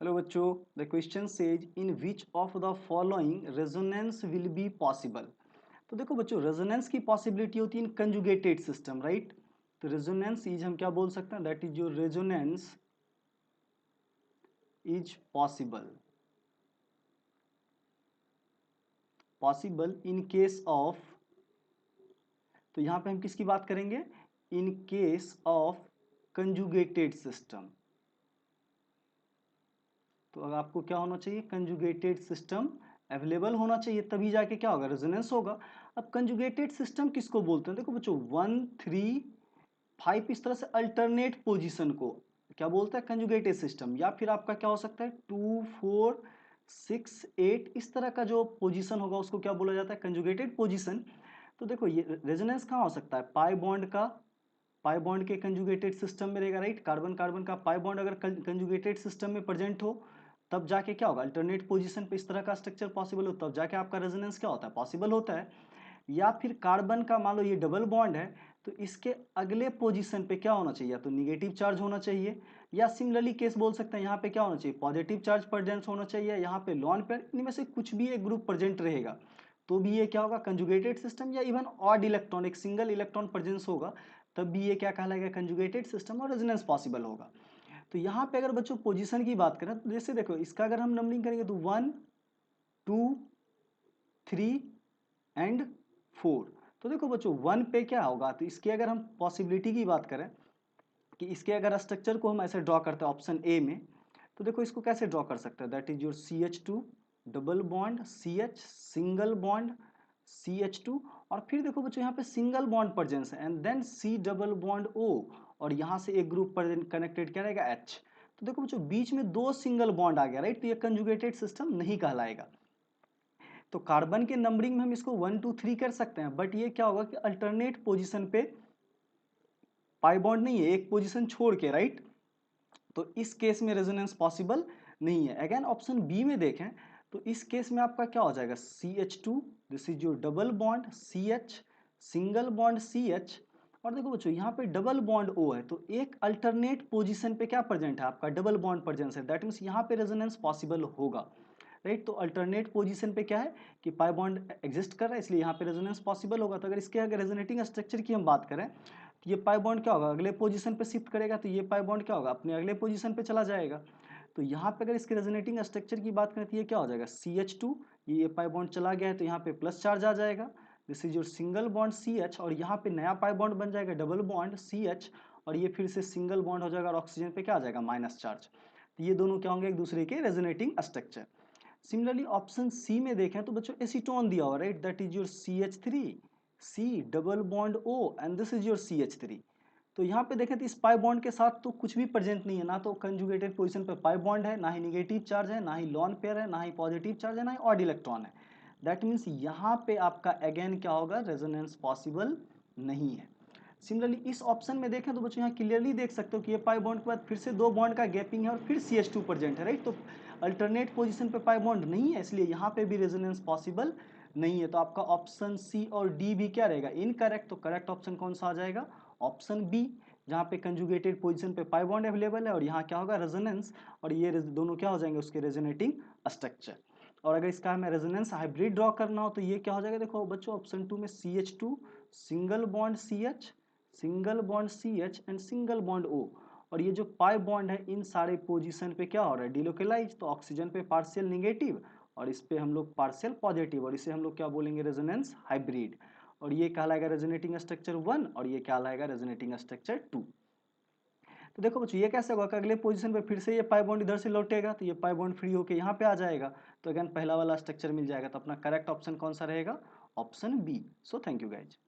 Hello बच्चों, the question says in which of the following resonance will be possible. तो देखो बच्चों, resonance की पॉसिबिलिटी होती है इन कंजुगेटेड सिस्टम, राइट। तो रेजोनेंस इज हम क्या बोल सकते हैं, that is your resonance is possible in case of. तो यहां पे हम किसकी बात करेंगे, in case of conjugated system. तो अगर आपको क्या होना चाहिए, कंजुगेटेड सिस्टम अवेलेबल होना चाहिए, तभी जाके क्या होगा, रेजोनेंस होगा। अब कंजुगेटेड सिस्टम किसको बोलते हैं, देखो बच्चों 1 3 5 इस तरह से अल्टरनेट पोजीशन को क्या बोलता है, कंजुगेटेड सिस्टम। या फिर आपका क्या हो सकता है 2 4 6 8 इस तरह का जो पोजीशन होगा उसको क्या बोला जाता है, कंजुगेटेड पोजीशन। तो देखो ये रेजोनेंस कहाँ हो सकता है, पाई बॉन्ड के कंजुगेटेड सिस्टम में रहेगा, राइट। कार्बन कार्बन का पाई बॉन्ड अगर कंजुगेटेड सिस्टम में प्रेजेंट हो तब जाके क्या होगा, अल्टरनेट पोजीशन पे इस तरह का स्ट्रक्चर पॉसिबल हो, तब जाके आपका रेजोनेंस क्या होता है, पॉसिबल होता है। या फिर कार्बन का मान लो ये डबल बॉन्ड है, तो इसके अगले पोजीशन पे क्या होना चाहिए, या तो निगेटिव चार्ज होना चाहिए, या सिमिलरली केस बोल सकते हैं यहाँ पे क्या होना चाहिए, पॉजिटिव चार्ज प्रेजेंट होना चाहिए, यहाँ पे लॉन पेयर, इनमें से कुछ भी एक ग्रुप प्रेजेंट रहेगा तो भी ये क्या होगा, कंजुगेटेड सिस्टम। या इवन ऑड इलेक्ट्रॉन, एक सिंगल इलेक्ट्रॉन प्रेजेंस होगा तब भी ये क्या कहलाएगा, कंजुगेटेड सिस्टम, और रेजोनेंस पॉसिबल होगा। तो यहाँ पे अगर बच्चों पोजीशन की बात करें तो जैसे देखो इसका अगर हम नंबरिंग करेंगे तो 1 2 3 एंड 4। तो देखो बच्चों 1 पे क्या होगा, तो इसकी अगर हम पॉसिबिलिटी की बात करें कि इसके अगर स्ट्रक्चर को हम ऐसे ड्रॉ करते हैं ऑप्शन ए में, तो देखो इसको कैसे ड्रॉ कर सकते हैं, that is your CH2 double bond CH single bond CH2, और फिर देखो बच्चों यहाँ पे सिंगल बॉन्ड प्रेजेंस है and then C double bond O, और यहाँ से एक ग्रुप पर कनेक्टेड क्या रहेगा, H। तो देखो बच्चों बीच में 2 सिंगल बॉन्ड आ गया, राइट। तो ये कंजुगेटेड सिस्टम नहीं कहलाएगा। तो कार्बन के नंबरिंग में हम इसको 1 2 3 कर सकते हैं, बट ये क्या होगा कि अल्टरनेट पोजीशन पे पाई बॉन्ड नहीं है, एक पोजीशन छोड़ के, राइट। तो इस केस में रेजोनेंस पॉसिबल नहीं है। अगेन ऑप्शन बी में देखें तो इस केस में आपका क्या हो जाएगा, CH2 this is your double bond CH single bond CH, और देखो बच्चों यहाँ पे डबल बॉन्ड O है, तो एक अल्टरनेट पोजीशन पे क्या प्रेजेंट है, आपका डबल बॉन्ड प्रेजेंस है, दैट मीन्स यहाँ पे रेजोनेंस पॉसिबल होगा, राइट। तो अल्टरनेट पोजीशन पे क्या है कि पाई बॉन्ड एग्जिस्ट कर रहा है, इसलिए यहाँ पे रेजोनेंस पॉसिबल होगा। तो अगर इसके अगर रेजोनेटिंग स्ट्रक्चर की हम बात करें तो ये पाई बॉन्ड क्या होगा, अगले पोजीशन पे शिफ्ट करेगा, तो ये पाई बॉन्ड क्या होगा, अपने अगले पोजीशन पे चला जाएगा। तो यहाँ पे अगर इसके रेजोनेटिंग स्ट्रक्चर की बात करें तो ये क्या हो जाएगा, CH2, ये पाई बॉन्ड चला गया है तो यहाँ पे प्लस चार्ज आ जाएगा, this is your single bond CH, और यहाँ पे नया पाई बॉन्ड बन जाएगा डबल बॉन्ड CH, और ये फिर से सिंगल बॉन्ड हो जाएगा और ऑक्सीजन पे क्या आ जाएगा, माइनस चार्ज। तो ये दोनों क्या होंगे, एक दूसरे के resonating structure. Similarly option C में देखें तो बच्चों एसीटोन दिया हुआ, right, that is your CH3 C double bond O and this is your CH3। तो यहाँ पे देखें तो इस पाई बॉन्ड के साथ तो कुछ भी प्रेजेंट नहीं है, ना तो कंजुगेटेड पोजीशन पे पाई बॉन्ड है, ना ही निगेटिव चार्ज है, ना ही लॉन पेयर है, ना ही पॉजिटिव चार्ज है, ना ही ऑड इलेक्ट्रॉन है। दैट मीन्स यहाँ पे आपका अगेन क्या होगा, रेजोनेंस पॉसिबल नहीं है। सिमिलरली इस ऑप्शन में देखें तो बच्चों यहाँ क्लियरली देख सकते हो कि ये पाई बॉन्ड के बाद फिर से 2 बॉन्ड का गैपिंग है और फिर CH2 प्रेजेंट है, राइट। तो अल्टरनेट पोजीशन पे पाई बॉन्ड नहीं है, इसलिए यहाँ पे भी रेजोनेंस पॉसिबल नहीं है। तो आपका ऑप्शन सी और डी भी क्या रहेगा, इनकरेक्ट। तो करेक्ट ऑप्शन कौन सा आ जाएगा, ऑप्शन बी, जहाँ पे कंजुगेटेड पोजीशन पे पाई बॉन्ड अवेलेबल है और यहाँ क्या होगा, रेजोनेंस, और ये दोनों क्या हो जाएंगे, उसके रेजोनेटिंग स्ट्रक्चर। और अगर इसका हमें रेजोनेंस हाइब्रिड ड्रॉ करना हो तो ये क्या हो जाएगा, देखो बच्चों ऑप्शन 2 में CH2 single bond CH single bond CH and single bond O, और ये जो पाई बॉन्ड है इन सारे पोजीशन पे क्या हो रहा है, डिलोकेलाइज। तो ऑक्सीजन पे पार्शियल निगेटिव और इस पे हम लोग पार्शियल पॉजिटिव, और इसे हम लोग क्या बोलेंगे, रेजोनेंस हाइब्रिड। और ये कहलाएगा रेजोनेटिंग स्ट्रक्चर 1 और ये कहलाएगा रेजोनेटिंग स्ट्रक्चर 2। तो देखो बच्चों ये कैसे होगा कि अगले पोजीशन पे फिर से ये पाई बॉन्ड इधर से लौटेगा, तो ये पाई बॉन्ड फ्री होके यहाँ पे आ जाएगा, तो अगेन पहला वाला स्ट्रक्चर मिल जाएगा। तो अपना करेक्ट ऑप्शन कौन सा रहेगा, option B. So thank you guys.